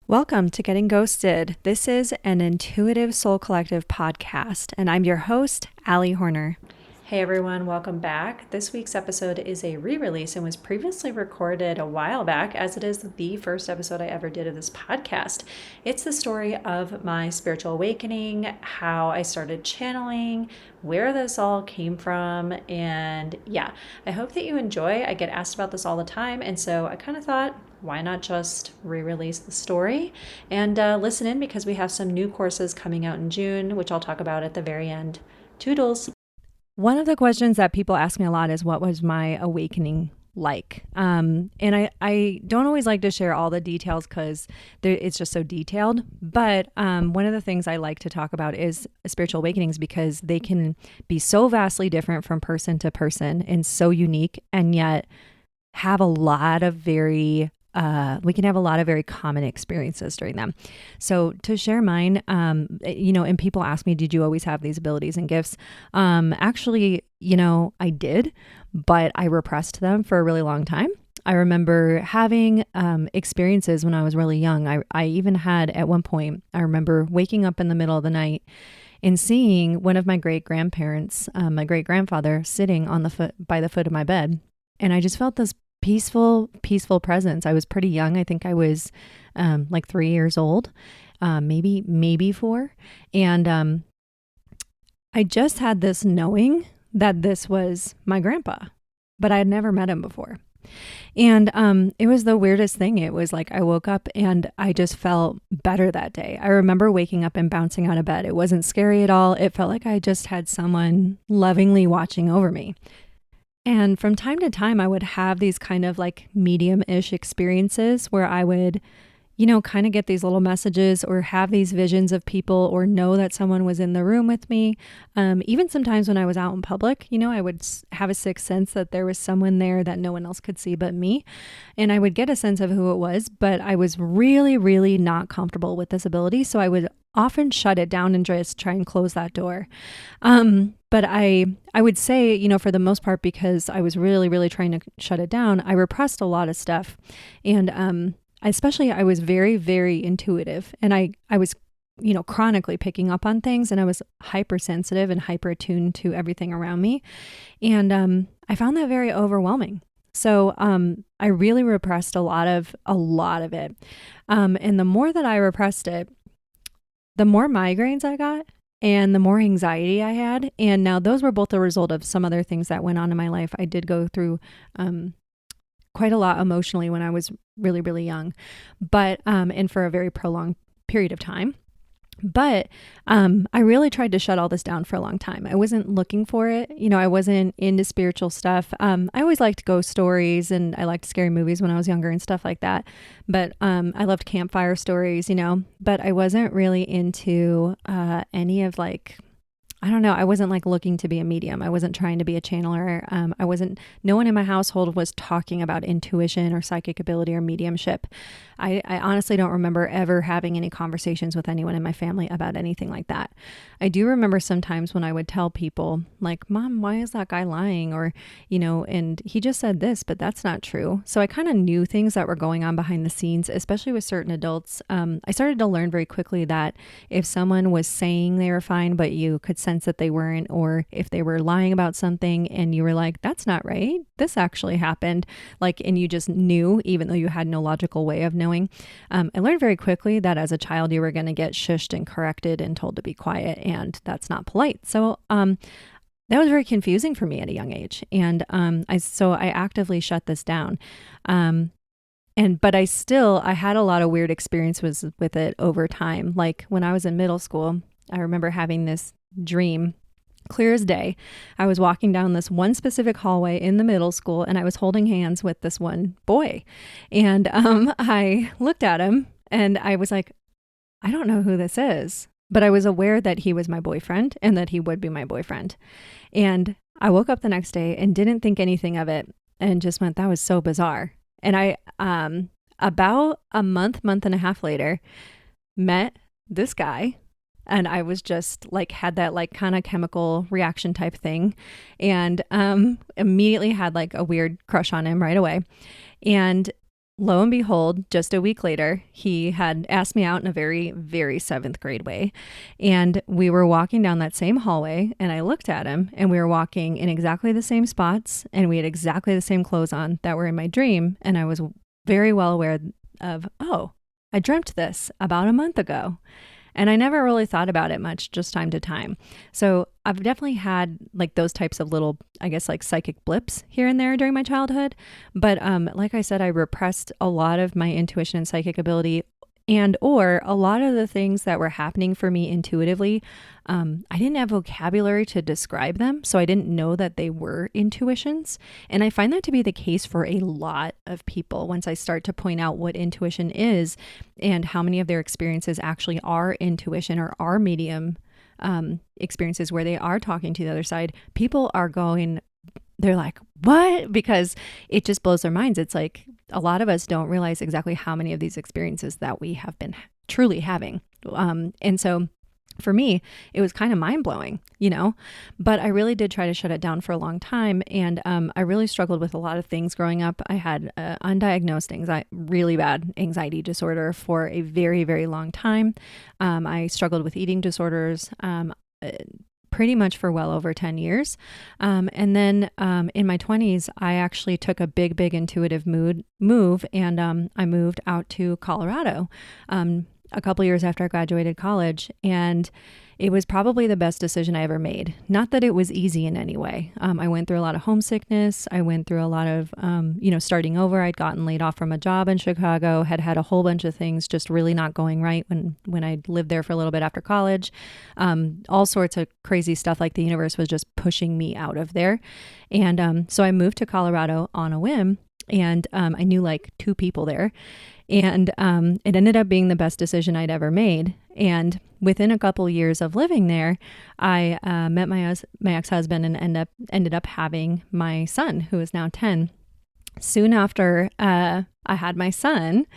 Welcome to Getting Ghosted. This is an Intuitive Soul Collective podcast, and I'm your host, Allie Horner. Hey everyone, welcome back. This week's episode is a re-release and was previously recorded a while back, as it is the first episode I ever did of this podcast. It's the story of my spiritual awakening, how I started channeling, where this all came from, and yeah, I hope that you enjoy. I get asked about this all the time, and so I kind of thought, why not just re-release the story and listen in, because we have some new courses coming out in June, which I'll talk about at the very end. Toodles. One of the questions that people ask me a lot is, what was my awakening like? And I don't always like to share all the details because it's just so detailed. But one of the things I like to talk about is spiritual awakenings, because they can be so vastly different from person to person and so unique, and yet have a lot of very common experiences during them. So to share mine, and people ask me, did you always have these abilities and gifts? Actually, I did, but I repressed them for a really long time. I remember having experiences when I was really young. I even had, at one point, I remember waking up in the middle of the night and seeing one of my great-grandparents, my great-grandfather, sitting by the foot of my bed. And I just felt this peaceful presence. I was pretty young. I think I was like 3 years old, maybe 4. And I just had this knowing that this was my grandpa, but I had never met him before. And it was the weirdest thing. It was like I woke up and I just felt better that day. I remember waking up and bouncing out of bed. It wasn't scary at all. It felt like I just had someone lovingly watching over me. And from time to time, I would have these kind of like medium-ish experiences where I would, kind of get these little messages or have these visions of people or know that someone was in the room with me. Even sometimes when I was out in public, I would have a sixth sense that there was someone there that no one else could see but me. And I would get a sense of who it was, but I was really, really not comfortable with this ability. So I would often shut it down and just try and close that door. But I would say, for the most part, because I was really, really trying to shut it down, I repressed a lot of stuff. And I was very, very intuitive. And I was, chronically picking up on things, and I was hypersensitive and hyper attuned to everything around me. And I found that very overwhelming. So I really repressed a lot of it. And the more that I repressed it, the more migraines I got and the more anxiety I had. And now those were both the result of some other things that went on in my life. I did go through quite a lot emotionally when I was really, really young, but and for a very prolonged period of time. But I really tried to shut all this down for a long time. I wasn't looking for it. I wasn't into spiritual stuff. I always liked ghost stories, and I liked scary movies when I was younger and stuff like that. But I loved campfire stories, but I wasn't really into any of I wasn't looking to be a medium. I wasn't trying to be a channeler. No one in my household was talking about intuition or psychic ability or mediumship. I honestly don't remember ever having any conversations with anyone in my family about anything like that. I do remember sometimes when I would tell people like, Mom, why is that guy lying? Or, and he just said this, but that's not true. So I kind of knew things that were going on behind the scenes, especially with certain adults. I started to learn very quickly that if someone was saying they were fine, but you could sense that they weren't, or if they were lying about something and you were like, that's not right, this actually happened, and you just knew, even though you had no logical way of knowing. I learned very quickly that as a child, you were going to get shushed and corrected and told to be quiet, and that's not polite. So that was very confusing for me at a young age. And I actively shut this down. But I had a lot of weird experiences with it over time. Like when I was in middle school, I remember having this dream, clear as day. I was walking down this one specific hallway in the middle school, and I was holding hands with this one boy. And I looked at him and I was like, I don't know who this is, but I was aware that he was my boyfriend and that he would be my boyfriend. And I woke up the next day and didn't think anything of it and just went, that was so bizarre. And I, about a month and a half later, met this guy. And I was just had that kind of chemical reaction type thing, and immediately had a weird crush on him right away. And lo and behold, just a week later, he had asked me out in a very, very seventh grade way. And we were walking down that same hallway, and I looked at him, and we were walking in exactly the same spots, and we had exactly the same clothes on that were in my dream. And I was very well aware of, oh, I dreamt this about a month ago. And I never really thought about it much, just time to time. So I've definitely had like those types of little, I guess, like psychic blips here and there during my childhood. But like I said, I repressed a lot of my intuition and psychic ability, and or a lot of the things that were happening for me intuitively. I didn't have vocabulary to describe them, so I didn't know that they were intuitions. And I find that to be the case for a lot of people once I start to point out what intuition is and how many of their experiences actually are intuition or are medium experiences where they are talking to the other side. People are going, they're like, what? Because it just blows their minds. It's like a lot of us don't realize exactly how many of these experiences that we have been truly having. And so for me, it was kind of mind blowing, but I really did try to shut it down for a long time. And I really struggled with a lot of things growing up. I had undiagnosed really bad anxiety disorder for a very, very long time. I struggled with eating disorders. Pretty much for well over 10 years. And then in my 20s, I actually took a big intuitive move and I moved out to Colorado a couple years after I graduated college. And it was probably the best decision I ever made. Not that it was easy in any way. I went through a lot of homesickness. I went through a lot of, starting over. I'd gotten laid off from a job in Chicago, had a whole bunch of things just really not going right when I lived there for a little bit after college. All sorts of crazy stuff, like the universe was just pushing me out of there. And so I moved to Colorado on a whim, and I knew like 2 people there. And it ended up being the best decision I'd ever made. And within a couple years of living there, I met my ex-husband and ended up having my son, who is now 10. Soon after I had my son,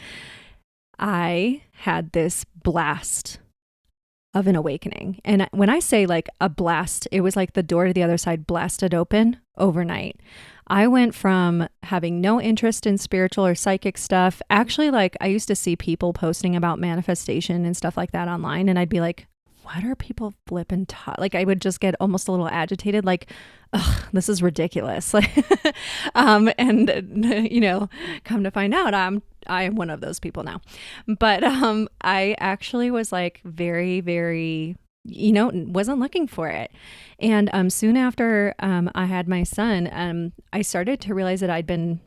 I had this blast of an awakening. And when I say like a blast, it was like the door to the other side blasted open overnight. I went from having no interest in spiritual or psychic stuff. Actually, like I used to see people posting about manifestation and stuff like that online. And I'd be like, what are people flipping like I would just get almost a little agitated, like, ugh, this is ridiculous. And come to find out, I am one of those people now. But I actually was like very, very, wasn't looking for it. And soon after I had my son, I started to realize that I'd been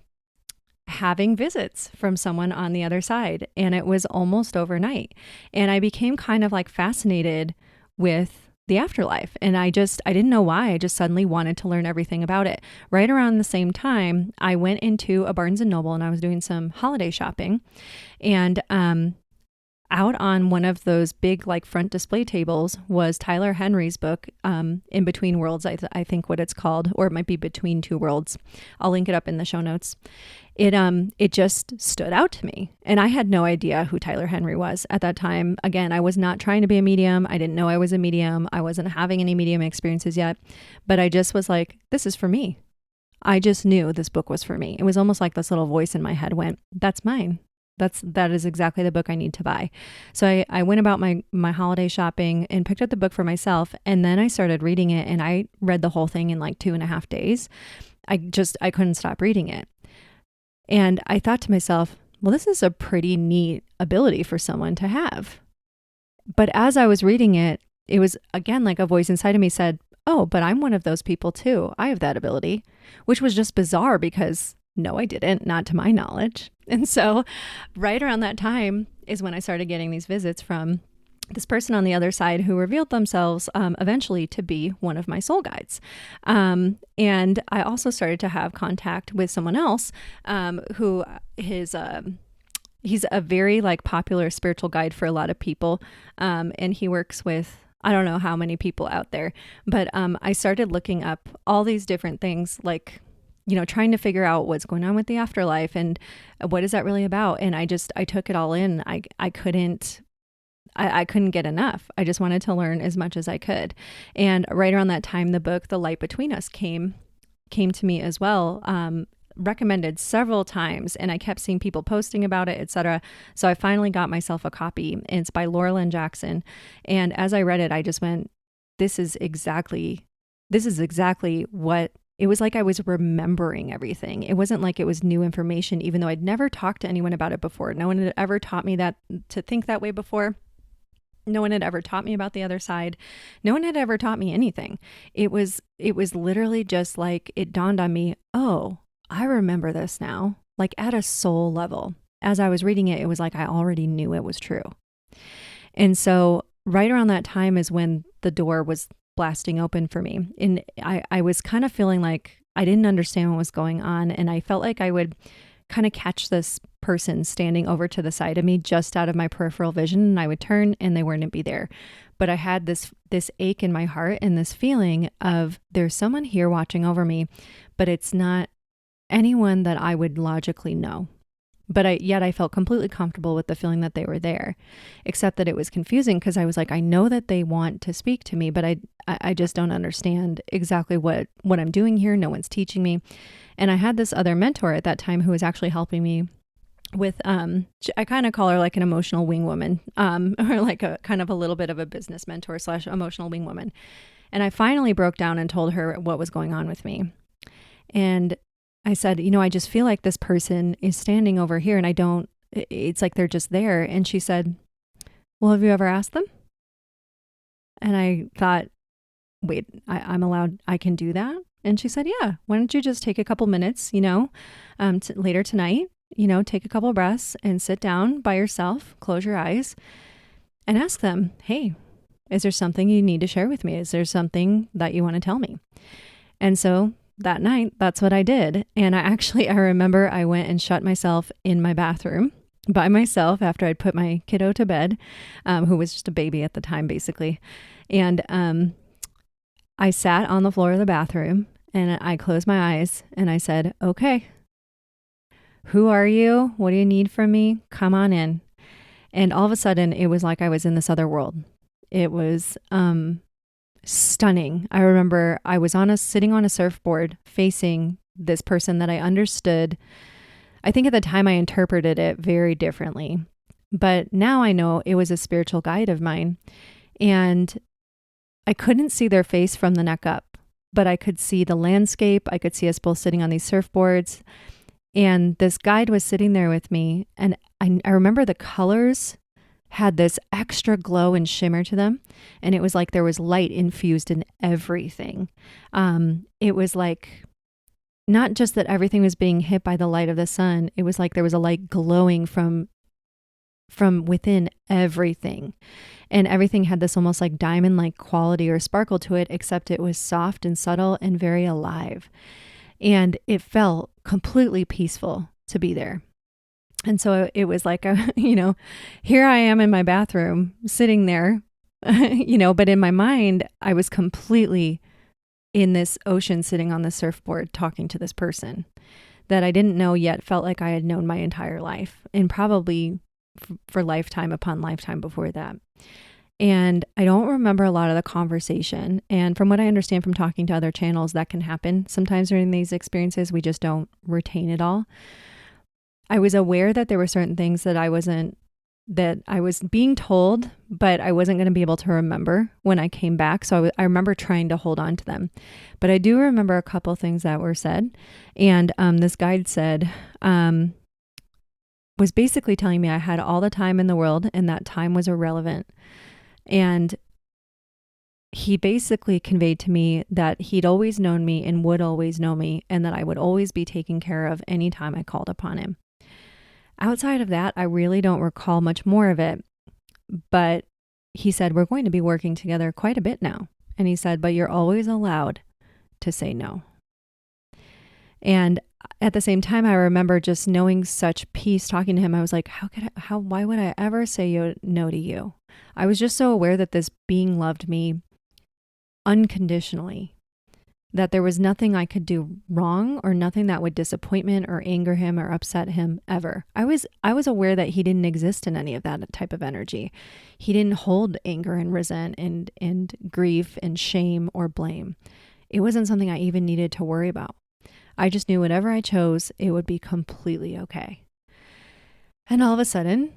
having visits from someone on the other side, and it was almost overnight. And I became kind of like fascinated with the afterlife. And I didn't know why. I just suddenly wanted to learn everything about it. Right around the same time, I went into a Barnes and Noble and I was doing some holiday shopping, and out on one of those big like front display tables was Tyler Henry's book, In Between Worlds, I think what it's called, or it might be Between Two Worlds. I'll link it up in the show notes. It just stood out to me, and I had no idea who Tyler Henry was at that time. Again, I was not trying to be a medium. I didn't know I was a medium. I wasn't having any medium experiences yet, but I just was like, this is for me. I just knew this book was for me. It was almost like this little voice in my head went, that's mine. That is exactly the book I need to buy. So I went about my holiday shopping and picked up the book for myself. And then I started reading it, and I read the whole thing in like 2.5 days. I couldn't stop reading it. And I thought to myself, well, this is a pretty neat ability for someone to have. But as I was reading it, it was again like a voice inside of me said, oh, but I'm one of those people too. I have that ability, which was just bizarre because no, I didn't, not to my knowledge. And so right around that time is when I started getting these visits from this person on the other side who revealed themselves eventually to be one of my soul guides. And I also started to have contact with someone else who he's a very like popular spiritual guide for a lot of people. And he works with, I don't know how many people out there, but I started looking up all these different things, like, trying to figure out what's going on with the afterlife and what is that really about. And I took it all in. I couldn't get enough. I just wanted to learn as much as I could. And right around that time, the book, The Light Between Us came to me as well. recommended several times, and I kept seeing people posting about it, etc. So I finally got myself a copy. It's by Laura Lynn Jackson. And as I read it, I just went, this is exactly what it was like. I was remembering everything. It wasn't like it was new information, even though I'd never talked to anyone about it before. No one had ever taught me to think that way before. No one had ever taught me about the other side. No one had ever taught me anything. It was literally just like it dawned on me, oh, I remember this now, like at a soul level. As I was reading it, it was like I already knew it was true. And so right around that time is when the door was blasting open for me. And I was kind of feeling like I didn't understand what was going on. And I felt like I would kind of catch this person standing over to the side of me just out of my peripheral vision, and I would turn and they wouldn't be there. But I had this ache in my heart and this feeling of there's someone here watching over me, but it's not anyone that I would logically know. But yet I felt completely comfortable with the feeling that they were there, except that it was confusing because I was like, I know that they want to speak to me, but I just don't understand exactly what I'm doing here. No one's teaching me. And I had this other mentor at that time who was actually helping me with, I kind of call her like an emotional wing woman, or like a kind of a little bit of a business mentor / emotional wing woman. And I finally broke down and told her what was going on with me. And I said, I just feel like this person is standing over here and it's like they're just there. And she said, well, have you ever asked them? And I thought, wait, I'm allowed, I can do that? And she said, yeah, why don't you just take a couple minutes, later tonight, take a couple breaths and sit down by yourself, close your eyes and ask them, hey, is there something you need to share with me? Is there something that you want to tell me? And so that night, that's what I did. And I remember I went and shut myself in my bathroom by myself after I'd put my kiddo to bed, who was just a baby at the time, basically. And I sat on the floor of the bathroom and I closed my eyes and I said, okay, who are you? What do you need from me? Come on in. And all of a sudden, it was like I was in this other world. It was stunning. I remember I was sitting on a surfboard facing this person that I understood. I think at the time I interpreted it very differently, but now I know it was a spiritual guide of mine. And I couldn't see their face from the neck up, but I could see the landscape. I could see us both sitting on these surfboards. And this guide was sitting there with me. And I remember the colors had this extra glow and shimmer to them. And it was like there was light infused in everything. It was like not just that everything was being hit by the light of the sun. It was like there was a light glowing from within everything. And everything had this almost like diamond-like quality or sparkle to it, except it was soft and subtle and very alive. And it felt completely peaceful to be there. And so it was like, here I am in my bathroom sitting there, but in my mind, I was completely in this ocean sitting on the surfboard talking to this person that I didn't know yet felt like I had known my entire life, and probably for lifetime upon lifetime before that. And I don't remember a lot of the conversation. And from what I understand from talking to other channels, that can happen sometimes during these experiences. We just don't retain it all. I was aware that there were certain things that I was being told, but I wasn't going to be able to remember when I came back. So I remember trying to hold on to them. But I do remember a couple things that were said. And this guide said, was basically telling me I had all the time in the world and that time was irrelevant. And he basically conveyed to me that he'd always known me and would always know me, and that I would always be taken care of anytime I called upon him. Outside of that, I really don't recall much more of it. But he said, we're going to be working together quite a bit now. And he said, but you're always allowed to say no. And at the same time, I remember just knowing such peace talking to him. I was like, why would I ever say no to you? I was just so aware that this being loved me unconditionally, that there was nothing I could do wrong or nothing that would disappointment or anger him or upset him ever. I was aware that he didn't exist in any of that type of energy. He didn't hold anger and resent and grief and shame or blame. It wasn't something I even needed to worry about. I just knew whatever I chose, it would be completely okay. And all of a sudden,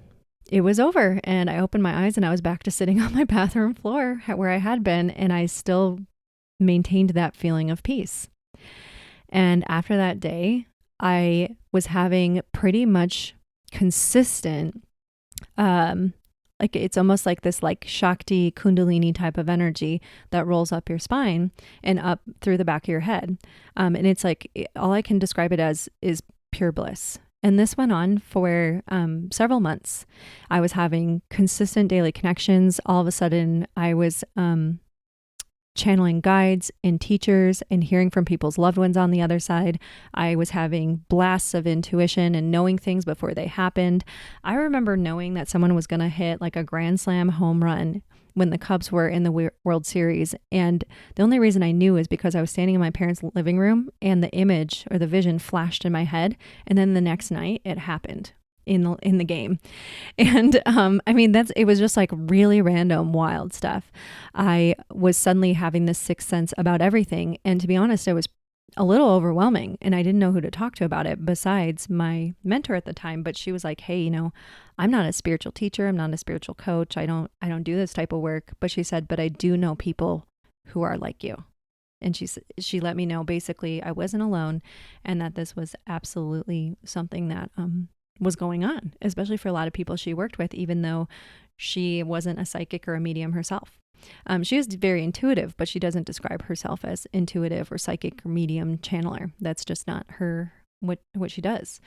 it was over, and I opened my eyes and I was back to sitting on my bathroom floor where I had been, and I still maintained that feeling of peace. And after that day, I was having pretty much consistent, like it's almost like this like Shakti Kundalini type of energy that rolls up your spine and up through the back of your head. And it's like, all I can describe it as is pure bliss. And this went on for several months. I was having consistent daily connections. All of a sudden, I was channeling guides and teachers and hearing from people's loved ones on the other side. I was having blasts of intuition and knowing things before they happened. I remember knowing that someone was going to hit like a grand slam home run when the Cubs were in the World Series. And the only reason I knew is because I was standing in my parents' living room and the image or the vision flashed in my head. And then the next night it happened in the game. And I mean, it was just like really random, wild stuff. I was suddenly having this sixth sense about everything. And to be honest, it was a little overwhelming, and I didn't know who to talk to about it besides my mentor at the time. But she was like, hey, I'm not a spiritual teacher. I'm not a spiritual coach. I don't do this type of work. But she said, but I do know people who are like you. And she let me know basically I wasn't alone, and that this was absolutely something that was going on, especially for a lot of people she worked with, even though she wasn't a psychic or a medium herself. She is very intuitive, but she doesn't describe herself as intuitive or psychic or medium channeler. That's just not what she does.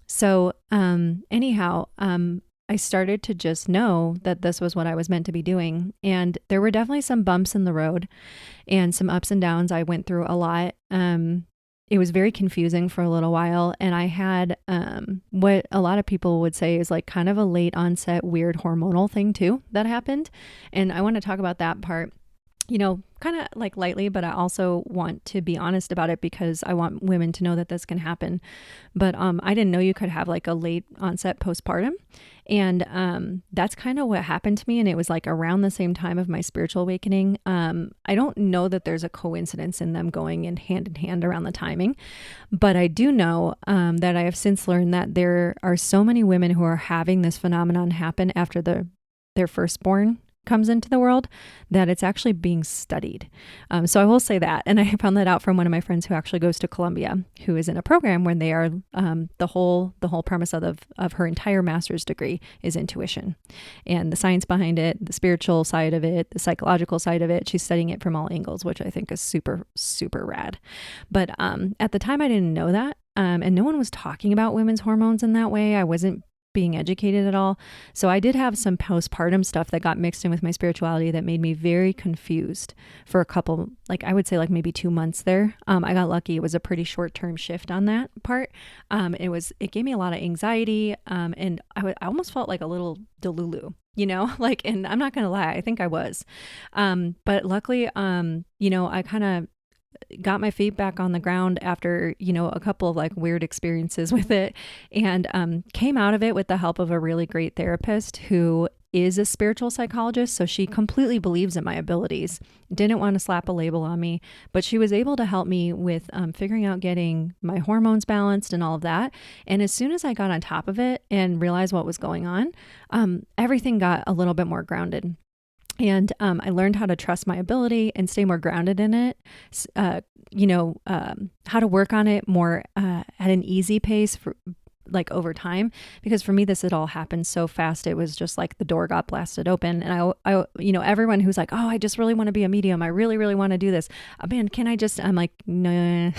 So anyhow, I started to just know that this was what I was meant to be doing. And there were definitely some bumps in the road and some ups and downs. I went through a lot. It was very confusing for a little while. And I had what a lot of people would say is like kind of a late onset weird hormonal thing too that happened. And I want to talk about that part, kind of like lightly, but I also want to be honest about it because I want women to know that this can happen. But I didn't know you could have like a late onset postpartum. And that's kind of what happened to me. And it was like around the same time of my spiritual awakening. I don't know that there's a coincidence in them going in hand around the timing, but I do know that I have since learned that there are so many women who are having this phenomenon happen after their firstborn comes into the world that it's actually being studied. So I will say that. And I found that out from one of my friends who actually goes to Columbia, who is in a program when they are, the whole premise of her entire master's degree is intuition and the science behind it, the spiritual side of it, the psychological side of it. She's studying it from all angles, which I think is super, super rad. But at the time I didn't know that. And no one was talking about women's hormones in that way. I wasn't being educated at all. So I did have some postpartum stuff that got mixed in with my spirituality that made me very confused for a couple, like I would say like maybe 2 months there. I got lucky. It was a pretty short-term shift on that part. It gave me a lot of anxiety. And I almost felt like a little delulu, and I'm not going to lie, I think I was. But luckily, I kind of got my feet back on the ground after, a couple of like weird experiences with it, and came out of it with the help of a really great therapist who is a spiritual psychologist. So she completely believes in my abilities, didn't want to slap a label on me, but she was able to help me with figuring out getting my hormones balanced and all of that. And as soon as I got on top of it and realized what was going on, everything got a little bit more grounded. And I learned how to trust my ability and stay more grounded in it, how to work on it more at an easy pace for like over time, because for me, this had all happened so fast. It was just like the door got blasted open. And I everyone who's like, oh, I just really want to be a medium. I really, really want to do this. Man, I'm like, no,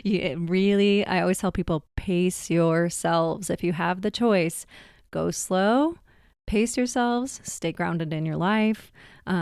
I always tell people, pace yourselves. If you have the choice, go slow. Pace yourselves, stay grounded in your life,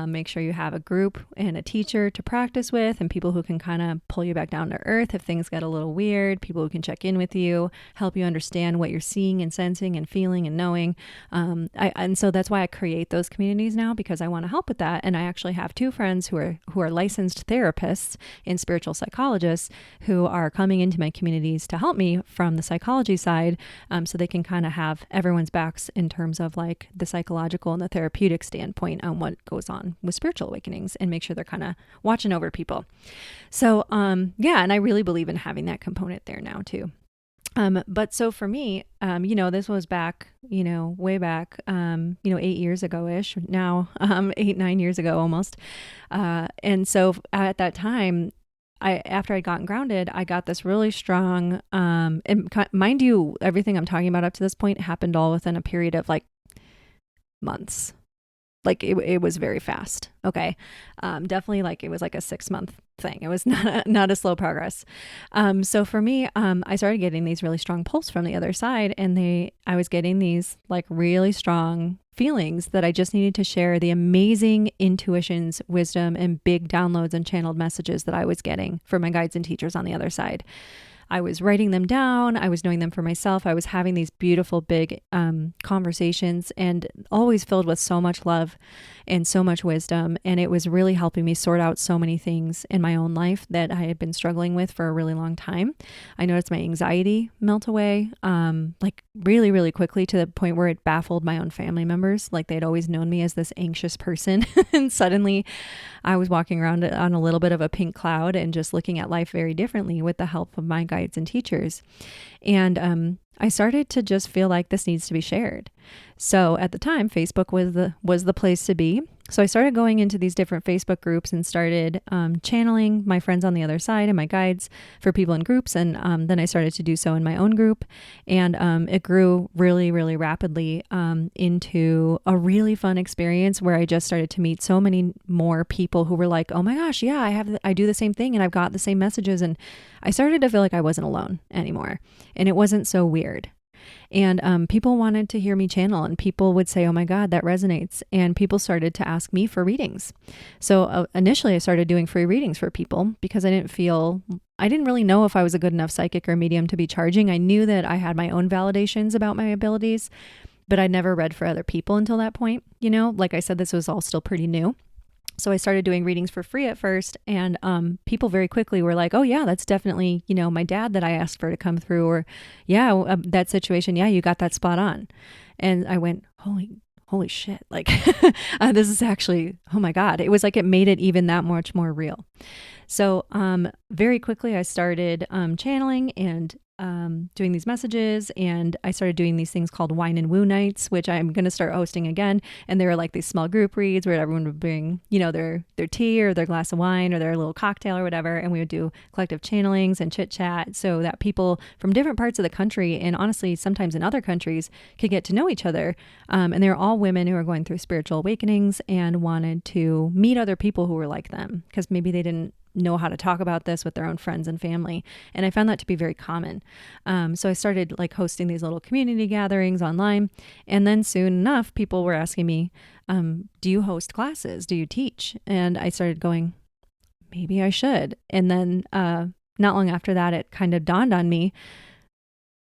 make sure you have a group and a teacher to practice with and people who can kind of pull you back down to earth if things get a little weird, people who can check in with you, help you understand what you're seeing and sensing and feeling and knowing. And so that's why I create those communities now, because I want to help with that. And I actually have 2 friends who are licensed therapists and spiritual psychologists who are coming into my communities to help me from the psychology side, so they can kind of have everyone's backs in terms of like the psychological and the therapeutic standpoint on what goes focus on with spiritual awakenings and make sure they're kind of watching over people. So, yeah, and I really believe in having that component there now too. But so for me, this was back, way back, 8 years ago-ish now, 8, 9 years ago almost. And so at that time, after I'd gotten grounded, I got this really strong, and mind you, everything I'm talking about up to this point happened all within a period of like months. Like it was very fast. Okay. Definitely like it was like a 6-month thing. It was not a slow progress. So for me, I started getting these really strong pulls from the other side, and I was getting these like really strong feelings that I just needed to share the amazing intuitions, wisdom, and big downloads and channeled messages that I was getting from my guides and teachers on the other side. I was writing them down. I was knowing them for myself. I was having these beautiful, big conversations, and always filled with so much love and so much wisdom. And it was really helping me sort out so many things in my own life that I had been struggling with for a really long time. I noticed my anxiety melt away, like really, really quickly, to the point where it baffled my own family members. Like they'd always known me as this anxious person. And suddenly I was walking around on a little bit of a pink cloud and just looking at life very differently with the help of my guides and teachers. And I started to just feel like this needs to be shared. So at the time, Facebook was the place to be. So I started going into these different Facebook groups and started channeling my friends on the other side and my guides for people in groups. And then I started to do so in my own group. And it grew really, really rapidly into a really fun experience where I just started to meet so many more people who were like, oh my gosh, yeah, I do the same thing and I've got the same messages. And I started to feel like I wasn't alone anymore. And it wasn't so weird. And people wanted to hear me channel, and people would say, oh my God, that resonates. And people started to ask me for readings. So initially I started doing free readings for people because I didn't really know if I was a good enough psychic or medium to be charging. I knew that I had my own validations about my abilities, but I'd never read for other people until that point. Like I said, this was all still pretty new. So I started doing readings for free at first, and people very quickly were like, oh yeah, that's definitely, my dad that I asked for to come through, or yeah, that situation. Yeah, you got that spot on. And I went, holy shit. Like this is actually, oh my God. It was like, it made it even that much more real. So very quickly I started channeling and doing these messages, and I started doing these things called wine and woo nights, which I'm going to start hosting again. And they were like these small group reads where everyone would bring, their tea or their glass of wine or their little cocktail or whatever. And we would do collective channelings and chit chat so that people from different parts of the country, and honestly, sometimes in other countries, could get to know each other. And they were all women who were going through spiritual awakenings and wanted to meet other people who were like them, because maybe they didn't know how to talk about this with their own friends and family. And I found that to be very common. So I started like hosting these little community gatherings online. And then soon enough, people were asking me, do you host classes? Do you teach? And I started going, maybe I should. And then not long after that, it kind of dawned on me,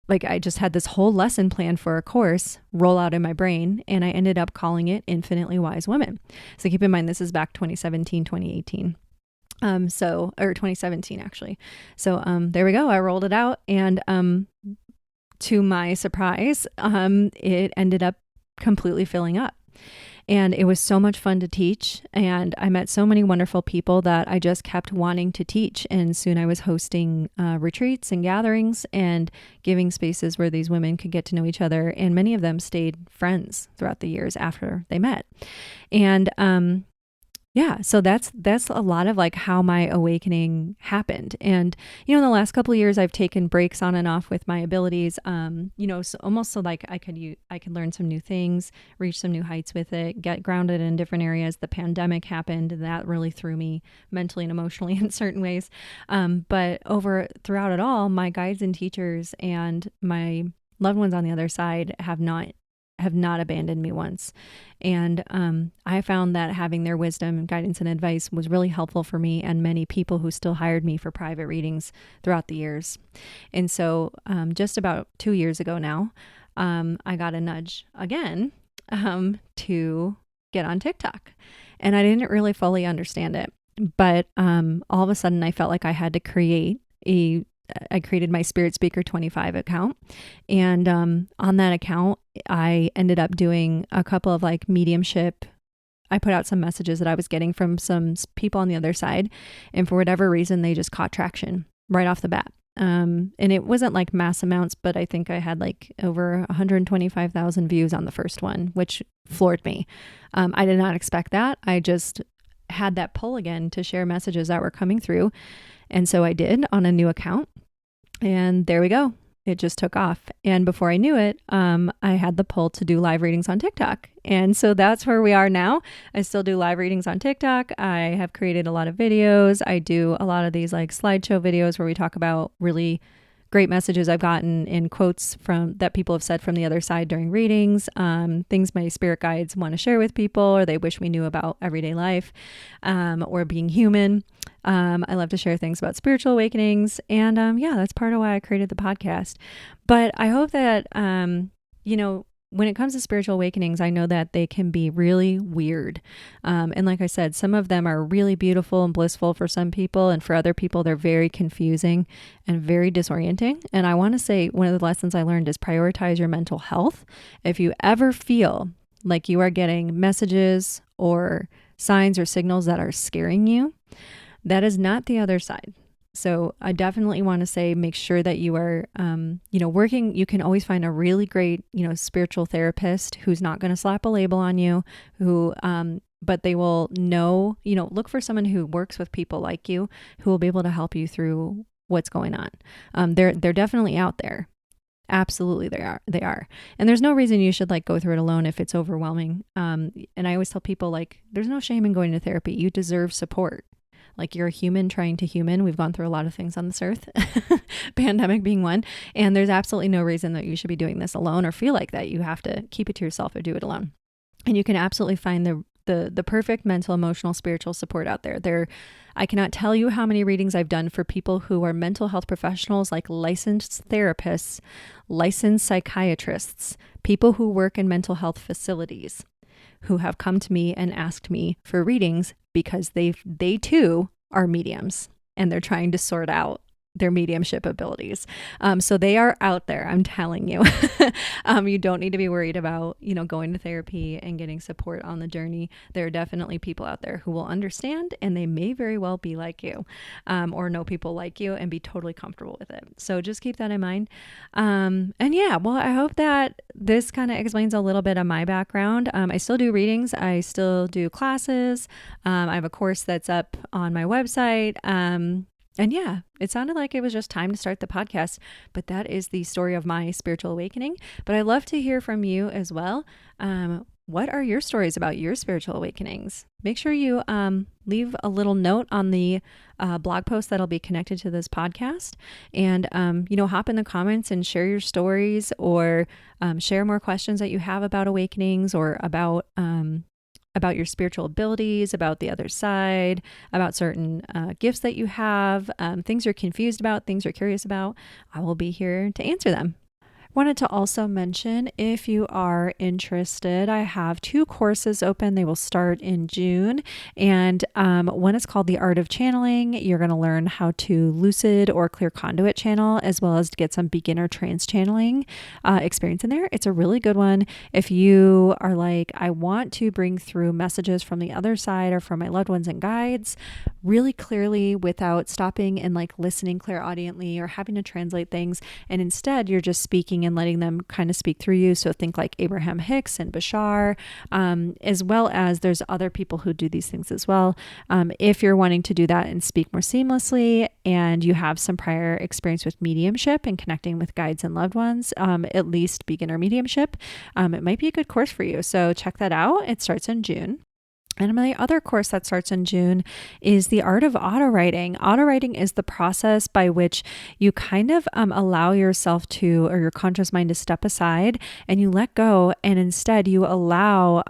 like I just had this whole lesson plan for a course roll out in my brain, and I ended up calling it Infinitely Wise Women. So keep in mind, this is back 2017, 2018. Or 2017 actually. So, there we go. I rolled it out, and, to my surprise, it ended up completely filling up, and it was so much fun to teach. And I met so many wonderful people that I just kept wanting to teach. And soon I was hosting, retreats and gatherings and giving spaces where these women could get to know each other. And many of them stayed friends throughout the years after they met. And, yeah, so that's a lot of like how my awakening happened. And, in the last couple of years, I've taken breaks on and off with my abilities, so almost so like I could learn some new things, reach some new heights with it, get grounded in different areas. The pandemic happened. That really threw me mentally and emotionally in certain ways. But throughout it all, my guides and teachers and my loved ones on the other side have not abandoned me once. And I found that having their wisdom and guidance and advice was really helpful for me and many people who still hired me for private readings throughout the years. And so just about 2 years ago now, I got a nudge again to get on TikTok. And I didn't really fully understand it. But all of a sudden, I felt like I had to I created my Spirit Speaker 25 account. And on that account, I ended up doing a couple of like mediumship I put out some messages that I was getting from some people on the other side. And for whatever reason, they just caught traction right off the bat. And it wasn't like mass amounts, but I think I had like over 125,000 views on the first one, which floored me. I did not expect that. I just had that pull again to share messages that were coming through. And so I did on a new account, and there we go. It just took off. And before I knew it, I had the pull to do live readings on TikTok. And so that's where we are now. I still do live readings on TikTok. I have created a lot of videos. I do a lot of these like slideshow videos where we talk about really great messages I've gotten in quotes from that people have said from the other side during readings, things my spirit guides want to share with people, or they wish we knew about everyday life, or being human. I love to share things about spiritual awakenings. And yeah, that's part of why I created the podcast. But I hope that, when it comes to spiritual awakenings, I know that they can be really weird. And like I said, some of them are really beautiful and blissful for some people. And for other people, they're very confusing and very disorienting. And I want to say one of the lessons I learned is prioritize your mental health. If you ever feel like you are getting messages or signs or signals that are scaring you, that is not the other side. So I definitely want to say, make sure that you are, working. You can always find a really great, spiritual therapist who's not going to slap a label on you, but they will know, look for someone who works with people like you, who will be able to help you through what's going on. They're definitely out there. Absolutely. They are. And there's no reason you should go through it alone if it's overwhelming. And I always tell people there's no shame in going to therapy. You deserve support. You're a human trying to human. We've gone through a lot of things on this earth, pandemic being one. And there's absolutely no reason that you should be doing this alone or feel like that you have to keep it to yourself or do it alone. And you can absolutely find the perfect mental, emotional, spiritual support out there. I cannot tell you how many readings I've done for people who are mental health professionals, like licensed therapists, licensed psychiatrists, people who work in mental health facilities, who have come to me and asked me for readings because they too are mediums and they're trying to sort out their mediumship abilities. So they are out there, I'm telling you. You don't need to be worried about, going to therapy and getting support on the journey. There are definitely people out there who will understand, and they may very well be like you, or know people like you and be totally comfortable with it. So just keep that in mind. And yeah, well, I hope that this kind of explains a little bit of my background. I still do readings. I still do classes. I have a course that's up on my website. And yeah, it sounded like it was just time to start the podcast, but that is the story of my spiritual awakening. But I'd love to hear from you as well. What are your stories about your spiritual awakenings? Make sure you leave a little note on the blog post that'll be connected to this podcast, and hop in the comments and share your stories, or share more questions that you have about awakenings, or about your spiritual abilities, about the other side, about certain gifts that you have, things you're confused about, things you're curious about. I will be here to answer them. Wanted to also mention, if you are interested, I have 2 courses open. They will start in June. And one is called The Art of Channeling. You're going to learn how to lucid or clear conduit channel, as well as to get some beginner trance channeling experience in there. It's a really good one. If you are like, I want to bring through messages from the other side or from my loved ones and guides really clearly without stopping and listening clairaudiently or having to translate things. And instead, you're just speaking and letting them kind of speak through you. So think like Abraham Hicks and Bashar, as well as there's other people who do these things as well. If you're wanting to do that and speak more seamlessly, and you have some prior experience with mediumship and connecting with guides and loved ones, at least beginner mediumship, it might be a good course for you. So check that out. It starts in June. And my other course that starts in June is the art of Autowriting. Autowriting is the process by which you kind of allow yourself to, or your conscious mind to step aside and you let go. And instead you allow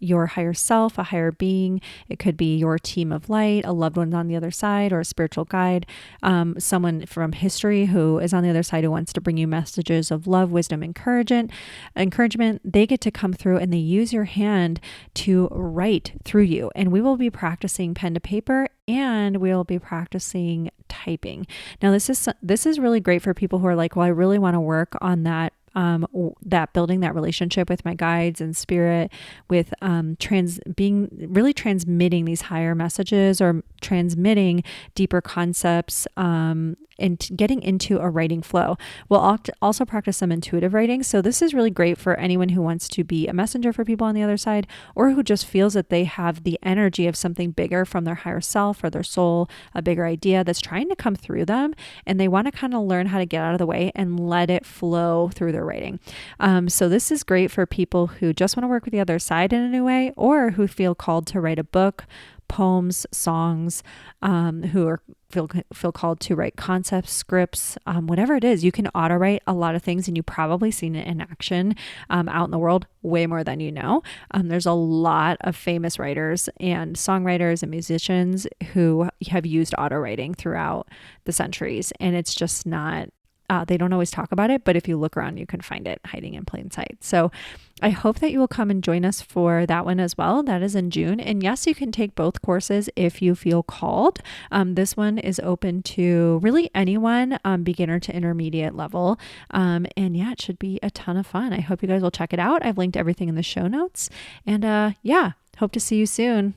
your higher self, a higher being. It could be your team of light, a loved one on the other side, or a spiritual guide, someone from history who is on the other side who wants to bring you messages of love, wisdom, encouragement. They get to come through and they use your hand to write through you. And we will be practicing pen to paper, and we will be practicing typing. Now, this is really great for people who are like, well, I really want to work on that that building that relationship with my guides and spirit, with being really transmitting these higher messages or transmitting deeper concepts, and getting into a writing flow. We'll also practice some intuitive writing. So this is really great for anyone who wants to be a messenger for people on the other side, or who just feels that they have the energy of something bigger from their higher self or their soul, a bigger idea that's trying to come through them. And they want to kind of learn how to get out of the way and let it flow through their writing. So this is great for people who just want to work with the other side in a new way, or who feel called to write a book, poems, songs, feel called to write concepts, scripts, whatever it is. You can auto write a lot of things, and you've probably seen it in action out in the world way more than you know. There's a lot of famous writers and songwriters and musicians who have used auto writing throughout the centuries, and it's just not they don't always talk about it, but if you look around, you can find it hiding in plain sight. So I hope that you will come and join us for that one as well. That is in June. And yes, you can take both courses if you feel called. This one is open to really anyone, beginner to intermediate level. And yeah, it should be a ton of fun. I hope you guys will check it out. I've linked everything in the show notes. And hope to see you soon.